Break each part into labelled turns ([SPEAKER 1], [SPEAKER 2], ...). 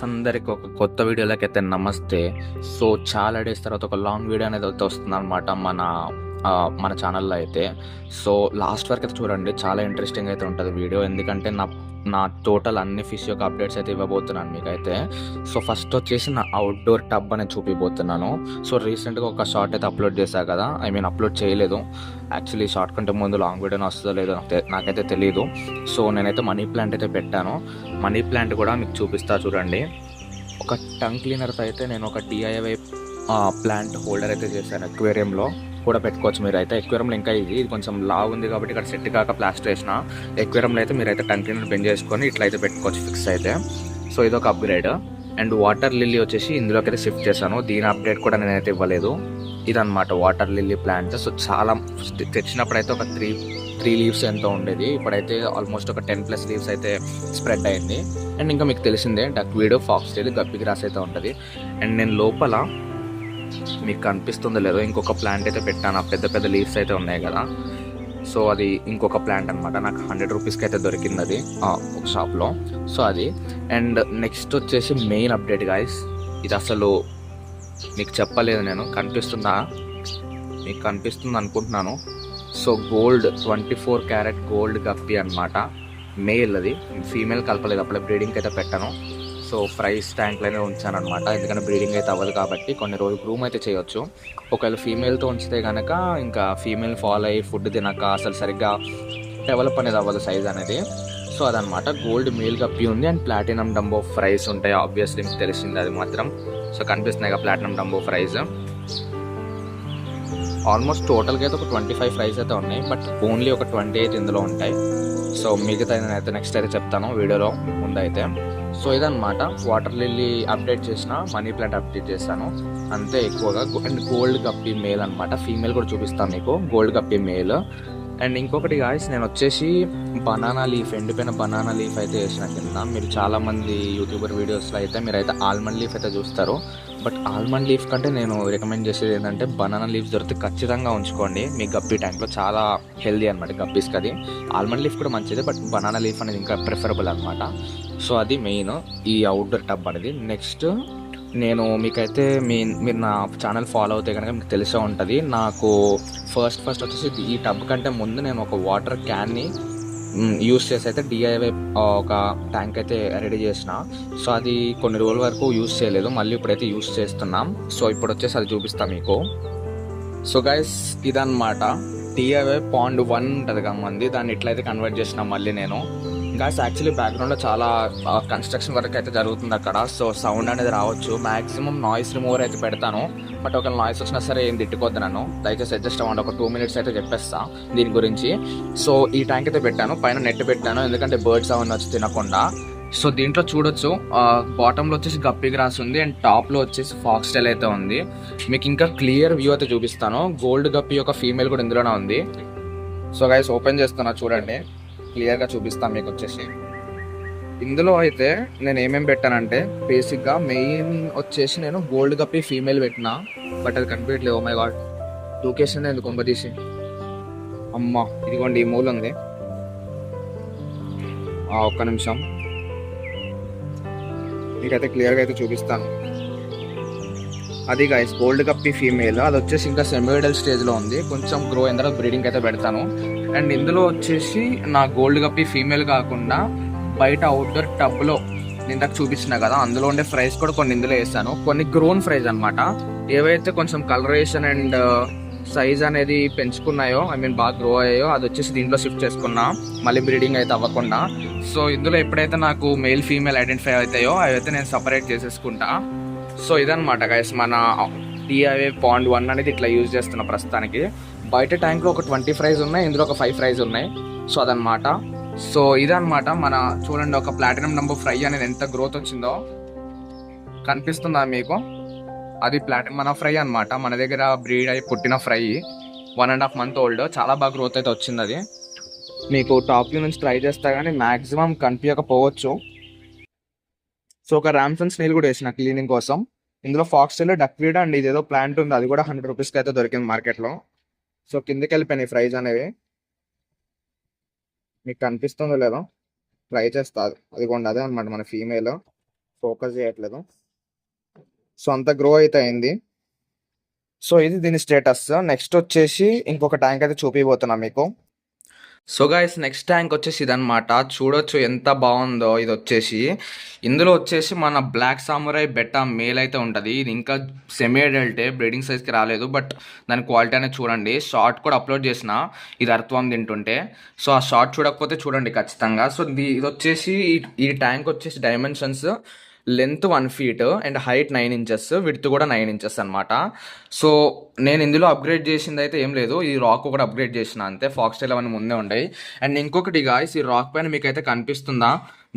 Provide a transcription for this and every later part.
[SPEAKER 1] అందరికి ఒక కొత్త వీడియోలోకి అయితే నమస్తే. సో చాలా డేస్ తర్వాత ఒక లాంగ్ వీడియో అనేది అయితే వస్తుంది అనమాట మన ఛానల్లో అయితే. సో లాస్ట్ వరకు అయితే చూడండి, చాలా ఇంట్రెస్టింగ్ అయితే ఉంటుంది వీడియో. ఎందుకంటే నా నా టోటల్ అన్ని ఫిష్ యొక్క అప్డేట్స్ అయితే ఇవ్వబోతున్నాను మీకైతే. సో ఫస్ట్ వచ్చేసి నా అవుట్డోర్ టబ్ అనేది చూపిపోతున్నాను. సో రీసెంట్గా ఒక షార్ట్ అయితే అప్లోడ్ చేశాను కదా, అప్లోడ్ చేయలేదు యాక్చువల్లీ. షార్ట్ కంటే ముందు లాంగ్ వీడియోని వస్తుందో లేదో నాకైతే తెలియదు. సో నేనైతే మనీ ప్లాంట్ అయితే పెట్టాను. మనీ ప్లాంట్ కూడా మీకు చూపిస్తా చూడండి. ఒక టంగ్ క్లీనర్తో అయితే నేను ఒక DIY ప్లాంట్ హోల్డర్ అయితే చేశాను. అక్వేరియంలో కూడా పెట్టుకోవచ్చు మీరు అయితే. ఎక్వేరియంలో ఇంకా ఇది కొంచెం లావ్ ఉంది కాబట్టి ఇక్కడ సెట్ కాక ప్లాస్టర్ వేసిన. ఎక్వేరియంలో అయితే మీరైతే టంగ్ క్లీనర్ బెండ్ చేసుకొని ఇట్లా అయితే పెట్టుకోవచ్చు ఫిక్స్ అయితే. సో ఇదొక అప్గ్రేడ్. అండ్ వాటర్ లిల్లీ వచ్చేసి ఇందులోకి అయితే షిఫ్ట్ చేశాను. దీని అప్డేట్ కూడా నేనైతే ఇవ్వలేదు. ఇదన్నమాట వాటర్ లిల్లీ ప్లాంట్. సో చాలా తెచ్చినప్పుడు అయితే ఒక త్రీ లీవ్స్ ఎంతో ఉండేది. ఇప్పుడైతే ఆల్మోస్ట్ ఒక 10+ లీవ్స్ అయితే స్ప్రెడ్ అయింది. అండ్ ఇంకా మీకు తెలిసిందే డక్వీడ్, ఫాక్స్టైల్, గప్పి గ్రాస్ అయితే ఉంటుంది. అండ్ నేను లోపల మీకు కనిపిస్తుందో లేదో ఇంకొక ప్లాంట్ అయితే పెట్టాను. పెద్ద పెద్ద లీవ్స్ అయితే ఉన్నాయి కదా. సో అది ఇంకొక ప్లాంట్ అనమాట. నాకు 100 రూపీస్కి అయితే దొరికింది అది ఒక షాప్లో. సో అది. అండ్ నెక్స్ట్ వచ్చేసి మెయిన్ అప్డేట్ గాయస్. ఇది అసలు మీకు చెప్పలేదు నేను. మీకు కనిపిస్తుంది అనుకుంటున్నాను. సో గోల్డ్ 24 క్యారెట్ గోల్డ్ గప్పి అనమాట. మేల్ అది, ఫీమేల్ కలపలేదు. అప్పుడే బ్రీడింగ్కి అయితే పెట్టాను. సో ఫ్రైస్ ట్యాంక్లోనే ఉంచాను అనమాట. ఎందుకంటే బ్రీడింగ్ అయితే అవ్వదు కాబట్టి కొన్ని రోజులు గ్రూమ్ అయితే చేయొచ్చు. ఒకవేళ ఫీమేల్తో ఉంచితే కనుక ఇంకా ఫీమేల్ ఫాలో అయ్యి ఫుడ్ తినక అసలు సరిగ్గా డెవలప్ అనేది అవ్వదు సైజ్ అనేది. సో అదనమాట. గోల్డ్ మేల్ గప్పి ఉంది. అండ్ ప్లాటినం డంబో ఫ్రైస్ ఉంటాయి ఆబ్వియస్లీ, మీకు తెలిసింది అది మాత్రం. సో కనిపిస్తున్నాయి కదా ప్లాటినం డంబో ఫ్రైస్. ఆల్మోస్ట్ టోటల్గా అయితే ఒక 25 ఫ్రైస్ అయితే ఉన్నాయి. బట్ ఓన్లీ ఒక 28 ఇందులో ఉంటాయి. సో మిగతా నేనైతే నెక్స్ట్ అయితే చెప్తాను వీడియోలో ముందైతే. సో ఇదన్నమాట. వాటర్ లిల్లీ అప్డేట్ చేసిన, మనీ ప్లాంట్ అప్డేట్ చేస్తాను అంతే ఎక్కువగా. అండ్ గోల్డ్ గప్పి మేల్ అనమాట. ఫీమేల్ కూడా చూపిస్తాను మీకు, గోల్డ్ గప్పి మేల్. అండ్ ఇంకొకటి గాయస్, నేను వచ్చేసి బనానా లీఫ్, ఎండిపోయిన బనానా లీఫ్ అయితే వేసిన కింద. మీరు చాలామంది యూట్యూబర్ వీడియోస్లో అయితే మీరైతే ఆల్మండ్ లీఫ్ అయితే చూస్తారు. బట్ ఆల్మండ్ లీఫ్ కంటే నేను రికమెండ్ చేసేది ఏంటంటే బనానా లీఫ్ దొరికితే ఖచ్చితంగా ఉంచుకోండి మీ గప్పి ట్యాంక్లో. చాలా హెల్దీ అనమాట గప్పీస్కి అది. ఆల్మండ్ లీఫ్ కూడా మంచిది, బట్ బనానా లీఫ్ అనేది ఇంకా ప్రిఫరబుల్ అనమాట. సో అది మెయిన్ ఈ అవుట్డోర్ టబ్ అనేది. నెక్స్ట్ నేను మీకైతే మీరు నా ఛానల్ ఫాలో అవుతే కనుక మీకు తెలిసే ఉంటుంది. నాకు ఫస్ట్ వచ్చేసి ఈ టబ్ కంటే ముందు నేను ఒక వాటర్ క్యాన్ని యూస్ చేసి అయితే DIY ఒక ట్యాంక్ అయితే రెడీ చేసిన. సో అది కొన్ని రోజుల వరకు యూస్ చేయలేదు, మళ్ళీ ఇప్పుడైతే యూస్ చేస్తున్నాం. సో ఇప్పుడు వచ్చేసి అది చూపిస్తాను మీకు. సో గైస్ ఇదన్నమాట DIY పాండ్ 1 ఉంటుంది కదా మంది, దాన్ని ఇట్లయితే కన్వర్ట్ చేసినా మళ్ళీ నేను. గాయస్ యాక్చువల్లీ బ్యాక్గ్రౌండ్లో చాలా కన్స్ట్రక్షన్ వర్క్ అయితే జరుగుతుంది అక్కడ. సో సౌండ్ అనేది రావచ్చు. మ్యాక్సిమం నాయిస్ రిమూవర్ అయితే పెడతాను. బట్ ఒక నాయిస్ వచ్చినా సరే ఏం తిట్టుకోద్దు నన్ను, దయచేసి అడ్జస్ట్ అవ్వండి. ఒక 2 minutes అయితే చెప్పేస్తా దీని గురించి. సో ఈ ట్యాంక్ అయితే పెట్టాను, పైన నెట్ పెట్టాను ఎందుకంటే బర్డ్స్ అవన్నీ వచ్చి తినకుండా. సో దీంట్లో చూడొచ్చు బాటంలో వచ్చేసి గప్పి గ్రాస్ ఉంది. అండ్ టాప్లో వచ్చేసి ఫాక్స్టైల్ అయితే ఉంది. మీకు ఇంకా క్లియర్ వ్యూ అయితే చూపిస్తాను. గోల్డ్ గప్పి యొక్క ఫీమేల్ కూడా ఇందులోనే ఉంది. సో గైస్ ఓపెన్ చేస్తున్నా చూడండి, క్లియర్గా చూపిస్తాను మీకు. వచ్చేసి ఇందులో అయితే నేను ఏమేమి పెట్టానంటే బేసిక్గా మెయిన్ వచ్చేసి నేను గోల్డ్ గప్పి ఫీమేల్ పెట్టినా. బట్ అది కనిపించట్లేదు. ఓ మై గాడ్, లొకేషన్ ఎందుకు కొంపదీసి. అమ్మ ఇదిగోండి ఈ మూల ఉంది. ఒక్క నిమిషం మీకైతే క్లియర్గా అయితే చూపిస్తాను. అది గైస్ గోల్డ్ గప్పి ఫీమేల్. అది వచ్చేసి ఇంకా సెమిడల్ స్టేజ్లో ఉంది. కొంచెం గ్రో అయిన తర్వాత బ్రీడింగ్ అయితే పెడతాను. అండ్ ఇందులో వచ్చేసి నా గోల్డ్ గప్పి ఫీమేల్ కాకుండా బయట అవుట్డోర్ టబ్లో ఇందాక చూపించిన కదా, అందులో ఉండే ఫ్రైస్ కూడా కొన్ని ఇందులో వేసాను. కొన్ని గ్రోన్ ఫ్రైస్ అనమాట. ఏవైతే కొంచెం కలరేషన్ అండ్ సైజ్ అనేది పెంచుకున్నాయో, బాగా గ్రో అయ్యాయో, అది వచ్చేసి దీంట్లో షిఫ్ట్ చేసుకున్నా మళ్ళీ బ్రీడింగ్ అయితే అవ్వకుండా. సో ఇందులో ఎప్పుడైతే నాకు మేల్ ఫీమేల్ ఐడెంటిఫై అవుతాయో అవైతే నేను సపరేట్ చేసేసుకుంటా. సో ఇదనమాట గైస్ మన DIY పాండ్ 1 అనేది ఇట్లా యూజ్ చేస్తున్నా ప్రస్తుతానికి. బయట ట్యాంక్లో ఒక 20 ఫ్రైస్ ఉన్నాయి, ఇందులో ఒక 5 ఫ్రైస్ ఉన్నాయి. సో అదనమాట. సో ఇదనమాట మన చూడండి ఒక ప్లాటినం డంబో ఫ్రై అనేది ఎంత గ్రోత్ వచ్చిందో కనిపిస్తుందా మీకు. అది మన ఫ్రై అనమాట. మన దగ్గర బ్రీడ్ అయి పుట్టిన ఫ్రై, 1.5 month ఓల్డ్. చాలా బాగా గ్రోత్ అయితే వచ్చింది. అది మీకు టాప్ వ్యూ నుంచి ట్రై చేస్తా కానీ మ్యాక్సిమం కనిపించకపోవచ్చు. సో ఒక ర్యామ్సన్ స్నేల్ కూడా వేసిన క్లీనింగ్ కోసం. ఇందులో ఫాక్స్టైల్, డక్వీడ్ అండ్ ఇదేదో ప్లాంట్ ఉంది, అది కూడా 100 రూపీస్కి అయితే దొరికింది మార్కెట్లో. సో కిందకి వెళ్ళిపోయినాయి ఫ్రైస్ అనేవి. మీకు కనిపిస్తుందో లేదో ట్రై చేస్తా. అదిగోండి అదే అనమాట మన ఫీమేల్. ఫోకస్ చేయట్లేదు. సో అంత గ్రో అయితే అయింది. సో ఇది దీని స్టేటస్. నెక్స్ట్ వచ్చేసి ఇంకొక ట్యాంక్ అయితే చూపిపోతున్నా మీకు. సో గైస్ నెక్స్ట్ ట్యాంక్ వచ్చేసి ఇదనమాట. చూడొచ్చు ఎంత బాగుందో. ఇది వచ్చేసి ఇందులో వచ్చేసి మన బ్లాక్ సామురాయ్ బెట్టా మేల్ అయితే ఉంటుంది. ఇది ఇంకా సెమీ అడల్టే, బ్రీడింగ్ సైజ్కి రాలేదు, బట్ దాని క్వాలిటీ అనేది చూడండి. షార్ట్ కూడా అప్లోడ్ చేసిన ఇది అర్థం తింటుంటే. సో ఆ షార్ట్ చూడకపోతే చూడండి ఖచ్చితంగా. సో ఇది వచ్చేసి ఈ ట్యాంక్ వచ్చేసి dimensions length 1 feet and height 9 inches, width కూడా 9 inches అనమాట. సో నేను ఇందులో అప్గ్రేడ్ చేసింది అయితే ఏం లేదు. ఈ రాక్ కూడా అప్గ్రేడ్ చేసిన అంతే. ఫాక్స్ టైల్ అవన్నీ ముందే ఉన్నాయి. అండ్ ఇంకొకటి గాయ్స్, ఈ రాక్ పైన మీకు అయితే కనిపిస్తుందా,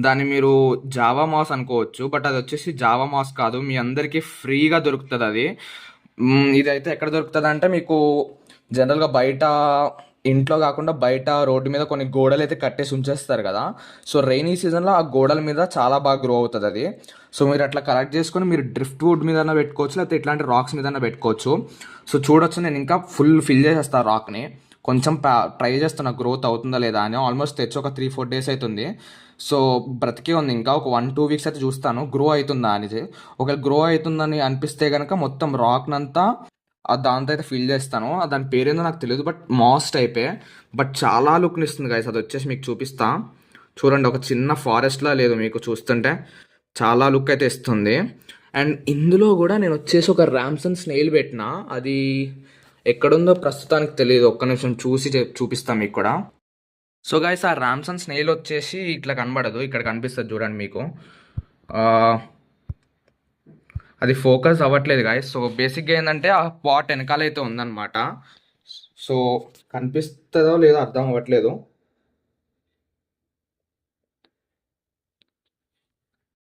[SPEAKER 1] దాన్ని మీరు జావా మాస్ అనుకోవచ్చు, బట్ అది వచ్చేసి జావా మాస్ కాదు. మీ అందరికీ ఫ్రీగా దొరుకుతుంది అది. ఇదైతే ఎక్కడ దొరుకుతుంది అంటే మీకు జనరల్గా బయట ఇంట్లో కాకుండా బయట రోడ్డు మీద కొన్ని గోడలు అయితే కట్టేసి ఉంచేస్తారు కదా. సో రైనీ సీజన్లో ఆ గోడల మీద చాలా బాగా గ్రో అవుతుంది అది. సో మీరు అట్లా కలెక్ట్ చేసుకొని మీరు డ్రిఫ్ట్ వుడ్ మీద పెట్టుకోవచ్చు, లేకపోతే ఇట్లాంటి రాక్స్ మీద పెట్టుకోవచ్చు. సో చూడొచ్చు, నేను ఇంకా ఫుల్ ఫిల్ చేసేస్తాను రాక్ని. కొంచెం ట్రై చేస్తున్నా గ్రోత్ అవుతుందా లేదా అని. ఆల్మోస్ట్ తెచ్చి ఒక 3-4 days అవుతుంది. సో బ్రతికే ఉంది. ఇంకా ఒక 1-2 weeks అయితే చూస్తాను గ్రో అవుతుందా అనేది. ఒకవేళ గ్రో అవుతుందని అనిపిస్తే కనుక మొత్తం రాక్నంతా దాంతో అయితే ఫిల్ చేస్తాను. దాని పేరేందో నాకు తెలియదు, బట్ మాస్ టైపే, బట్ చాలా లుక్ని ఇస్తుంది గైస్. అది వచ్చేసి మీకు చూపిస్తా చూడండి. ఒక చిన్న ఫారెస్ట్లా లేదు మీకు చూస్తుంటే, చాలా లుక్ అయితే ఇస్తుంది. అండ్ ఇందులో కూడా నేను వచ్చేసి ఒక ర్యామ్సన్ స్నేల్ పెట్టిన, అది ఎక్కడుందో ప్రస్తుతానికి తెలియదు. ఒక్క నిమిషం చూసి చూపిస్తాను మీకు కూడా. సో గైస్ ఆ ర్యామ్సన్ స్నేల్ వచ్చేసి ఇట్లా కనబడదు, ఇక్కడ కనిపిస్తుంది చూడండి మీకు. అది ఫోకస్ అవ్వట్లేదు గాయస్. సో బేసిక్గా ఏంటంటే ఆ పాట్ వెనకాలైతే ఉందన్నమాట. సో కనిపిస్తుందో లేదో అర్థం అవ్వట్లేదు.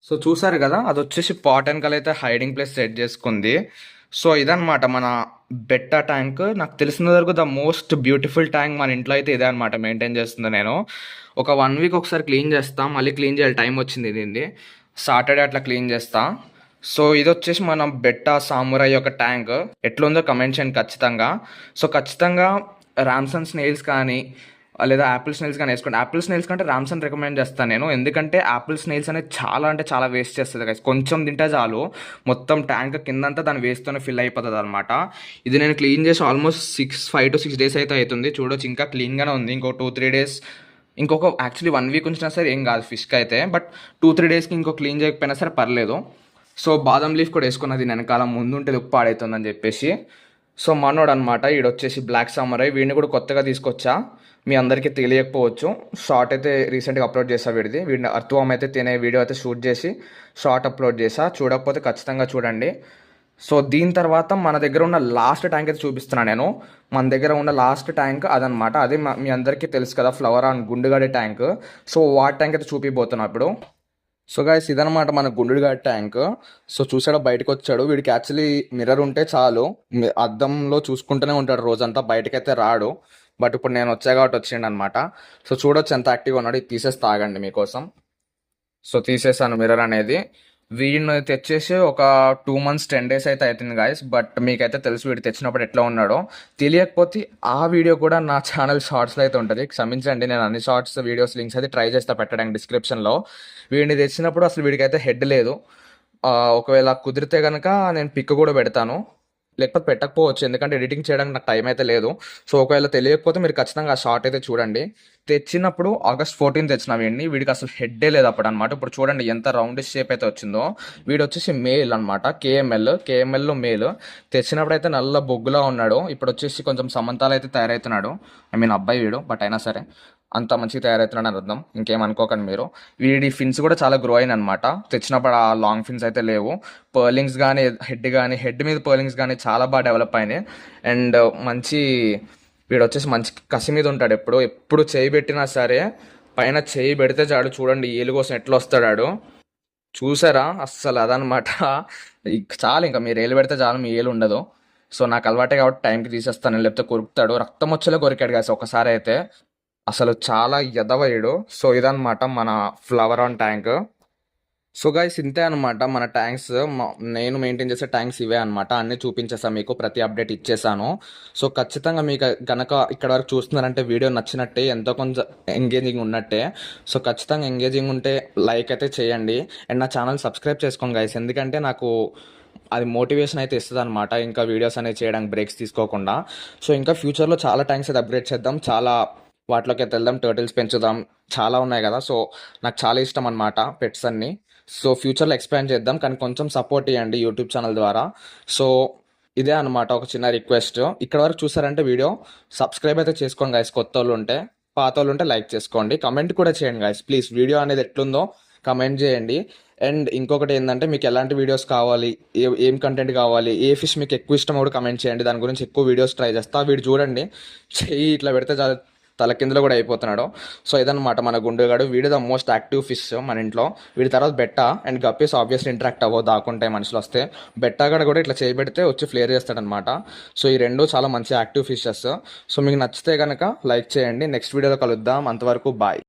[SPEAKER 1] సో చూసారు కదా, అది వచ్చేసి పాట్ వెనకాలైతే హైడింగ్ ప్లేస్ సెట్ చేసుకుంది. సో ఇదనమాట మన బెట్టా ట్యాంక్. నాకు తెలిసిన వరకు ద మోస్ట్ బ్యూటిఫుల్ ట్యాంక్ మన ఇంట్లో అయితే ఇదే అనమాట మెయింటైన్ చేస్తుంది. నేను ఒక 1 week ఒకసారి క్లీన్ చేస్తా, మళ్ళీ క్లీన్ చేయాలి, టైం వచ్చింది దీన్ని. సాటర్డే అట్లా క్లీన్ చేస్తా. సో ఇది వచ్చేసి మన బెట్టా సామురాయ్ యొక్క ట్యాంక్. ఎట్లుందో కమెంట్ చేయండి ఖచ్చితంగా. సో ఖచ్చితంగా ర్యామ్సన్ స్నేల్స్ కానీ లేదా యాపిల్ స్నేల్స్ కానీ వేసుకోండి. యాపిల్ స్నేల్స్ కంటే ర్యామ్సన్ రికమెండ్ చేస్తాను నేను, ఎందుకంటే యాపిల్ స్నేల్స్ అనేది చాలా అంటే చాలా వేస్ట్ చేస్తుంది గైస్. కొంచెం తింటే చాలు మొత్తం ట్యాంక్ కిందంతా దాని వేస్తూనే ఫిల్ అయిపోతుంది అనమాట. ఇది నేను క్లీన్ చేసి ఆల్మోస్ట్ 5 to 6 days అయితే అవుతుంది. చూడొచ్చు ఇంకా క్లీన్గానే ఉంది. ఇంకో 2-3 days, ఇంకొక యాక్చువల్లీ 1 week ఉంచినా సరే ఏం కాదు ఫిష్కి అయితే, బట్ 2-3 daysకి ఇంకో క్లీన్ చేయకపోయినా సరే పర్లేదు. సో బాదం లీఫ్ కూడా వేసుకున్నది వెనకాల, ముందుంటే లుక్ పాడవుతుందని చెప్పేసి. సో మనోడు అనమాట, వీడొచ్చేసి బ్లాక్ సామురాయ్. వీడిని కూడా కొత్తగా తీసుకొచ్చా, మీ అందరికీ తెలియకపోవచ్చు. షార్ట్ అయితే రీసెంట్గా అప్లోడ్ చేసా వీడిని అర్థం అయితే తినే వీడియో అయితే షూట్ చేసి షార్ట్ అప్లోడ్ చేసా. చూడకపోతే ఖచ్చితంగా చూడండి. సో దీని తర్వాత మన దగ్గర ఉన్న లాస్ట్ ట్యాంక్ అయితే చూపిస్తున్నాను నేను. మన దగ్గర ఉన్న లాస్ట్ ట్యాంక్ అదనమాట. అదే మీ అందరికీ తెలుసు కదా, ఫ్లవర్ ఆన్ గుండుగాడే ట్యాంక్. సో వాటి ట్యాంక్ అయితే చూపిపోతున్నా ఇప్పుడు. సో గైస్ ఇదనమాట మన గుండుగాడి ట్యాంక్. సో చూసాడో బయటకు వచ్చాడు. వీడికి యాక్చువల్లీ మిర్రర్ ఉంటే చాలు, అద్దంలో చూసుకుంటూనే ఉంటాడు రోజంతా, బయటకైతే రాడు. బట్ ఇప్పుడు నేను వచ్చా కాబట్టి వచ్చిండు అనమాట. సో చూడొచ్చు ఎంత యాక్టివ్గా ఉన్నాడు. ఇది తీసేసి తాగండి మీకోసం. సో తీసేసాను మిర్రర్ అనేది. వీడిని తెచ్చేసి ఒక 2 months 10 days అయితే అవుతుంది గాయస్. బట్ మీకైతే తెలుసు వీడు తెచ్చినప్పుడు ఎట్లా ఉన్నాడో. తెలియకపోతే ఆ వీడియో కూడా నా ఛానల్ షార్ట్స్లో అయితే ఉంటుంది. క్షమించండి, నేను అన్ని షార్ట్స్ వీడియోస్ లింక్స్ అయితే ట్రై చేస్తా పెట్టడానికి డిస్క్రిప్షన్లో. వీడిని తెచ్చినప్పుడు అసలు వీడికైతే హెడ్ లేదు. ఒకవేళ కుదిరితే కనుక నేను పిక్ కూడా పెడతాను, లేకపోతే పెట్టకపోవచ్చు, ఎందుకంటే ఎడిటింగ్ చేయడానికి నాకు టైం అయితే లేదు. సో ఒకవేళ తెలియకపోతే మీరు ఖచ్చితంగా ఆ షార్ట్ అయితే చూడండి. తెచ్చినప్పుడు August 14 తెచ్చిన వీడికి అసలు హెడ్డే లేదు అప్పుడు అనమాట. ఇప్పుడు చూడండి ఎంత రౌండ్ షేప్ అయితే వచ్చిందో. వీడు వచ్చేసి మేల్ అనమాట, కేఎంఎల్లో మేల్. తెచ్చినప్పుడు అయితే నల్ల బొగ్గులా ఉన్నాడు. ఇప్పుడు వచ్చేసి కొంచెం సమంతాలు అయితే తయారవుతున్నాడు. అబ్బాయి వీడు, బట్ అయినా సరే అంత మంచిగా తయారవుతున్నాడు అని అర్థం. ఇంకేమనుకోకండి మీరు. వీడి ఫిన్స్ కూడా చాలా గ్రో అయిన అనమాట. తెచ్చినప్పుడు ఆ లాంగ్ ఫిన్స్ అయితే లేవు. పర్లింగ్స్ కానీ హెడ్ మీద పర్లింగ్స్ కానీ చాలా బాగా డెవలప్ అయినాయి. అండ్ వీడు వచ్చేసి మంచి కసి మీద ఉంటాడు. ఎప్పుడు చేయి పెట్టినా సరే పైన చేయి పెడితే చాడు. చూడండి ఏలు కోసం ఎట్లా వస్తాడు చూసారా, అస్సలు అదనమాట. చాలు, ఇంకా మీరు ఏలు పెడితే చాలు, మీ ఏలు ఉండదు. సో నాకు అలవాటే కాబట్టి టైంకి తీసేస్తాను, లేకపోతే కొరుకుతాడు. రక్తం వచ్చేలా కొరికాడు కాదు ఒకసారి అయితే, అసలు చాలా ఎదవయుడు. సో ఇదనమాట మన flower on tank. So guys ఇంతే అనమాట మన ట్యాంక్స్. నేను మెయింటైన్ చేసే ట్యాంక్స్ ఇవే అనమాట. అన్నీ చూపించేసాను మీకు, ప్రతి అప్డేట్ ఇచ్చేసాను. సో ఖచ్చితంగా మీకు గనక ఇక్కడ వరకు చూస్తున్నారంటే వీడియో నచ్చినట్టే, ఎంతో కొంచెం ఎంగేజింగ్ ఉన్నట్టే. సో ఖచ్చితంగా ఎంగేజింగ్ ఉంటే లైక్ అయితే చేయండి అండ్ నా ఛానల్ సబ్స్క్రైబ్ చేసుకోండి గైస్. ఎందుకంటే నాకు అది మోటివేషన్ అయితే ఇస్తుంది అనమాట, ఇంకా వీడియోస్ అనేవి చేయడానికి బ్రేక్స్ తీసుకోకుండా. సో ఇంకా ఫ్యూచర్లో చాలా ట్యాంక్స్ అయితే అప్గ్రేడ్ చేద్దాం, చాలా వాటిలోకి అయితే వెళ్దాం, టర్టిల్స్ పెంచుదాం, చాలా ఉన్నాయి కదా. సో నాకు చాలా ఇష్టం అనమాట పెట్స్ అన్ని. సో ఫ్యూచర్లో ఎక్స్పాండ్ చేద్దాం, కానీ కొంచెం సపోర్ట్ ఇవ్వండి యూట్యూబ్ ఛానల్ ద్వారా. సో ఇదే అనమాట ఒక చిన్న రిక్వెస్ట్. ఇక్కడ వరకు చూసారంటే వీడియో సబ్స్క్రైబ్ అయితే చేసుకోండి గైస్, కొత్త వాళ్ళు ఉంటే. పాత వాళ్ళు ఉంటే లైక్ చేసుకోండి, కమెంట్ కూడా చేయండి గైస్ ప్లీజ్. వీడియో అనేది ఎట్లుందో కమెంట్ చేయండి. అండ్ ఇంకొకటి ఏంటంటే మీకు ఎలాంటి వీడియోస్ కావాలి, ఏం కంటెంట్ కావాలి, ఏ ఫిష్ మీకు ఎక్కువ ఇష్టం కూడా కమెంట్ చేయండి. దాని గురించి ఎక్కువ వీడియోస్ ట్రై చేస్తా. వీడు చూడండి చెయ్యి ఇట్లా పెడితే చాలా తల కిందలో కూడా అయిపోతున్నాడు. సో ఇదన్నమాట మన గుండుగాడు. వీడు ద మోస్ట్ యాక్టివ్ ఫిష్ మన ఇంట్లో. వీడి తర్వాత బెట్ట అండ్ గప్పీస్ ఆబ్వియస్లీ ఇంటరాక్ట్ అవ్వవు, దాక్కుంటాయి మనుషులు వస్తే. బెట్టాగడ కూడా ఇట్లా చేయబెడితే వచ్చి ఫ్లేర్ చేస్తాడనమాట. సో ఈ రెండు చాలా మంచి యాక్టివ్ ఫిషెస్. సో మీకు నచ్చితే కనుక లైక్ చేయండి. నెక్స్ట్ వీడియోలో కలుద్దాం, అంతవరకు బాయ్.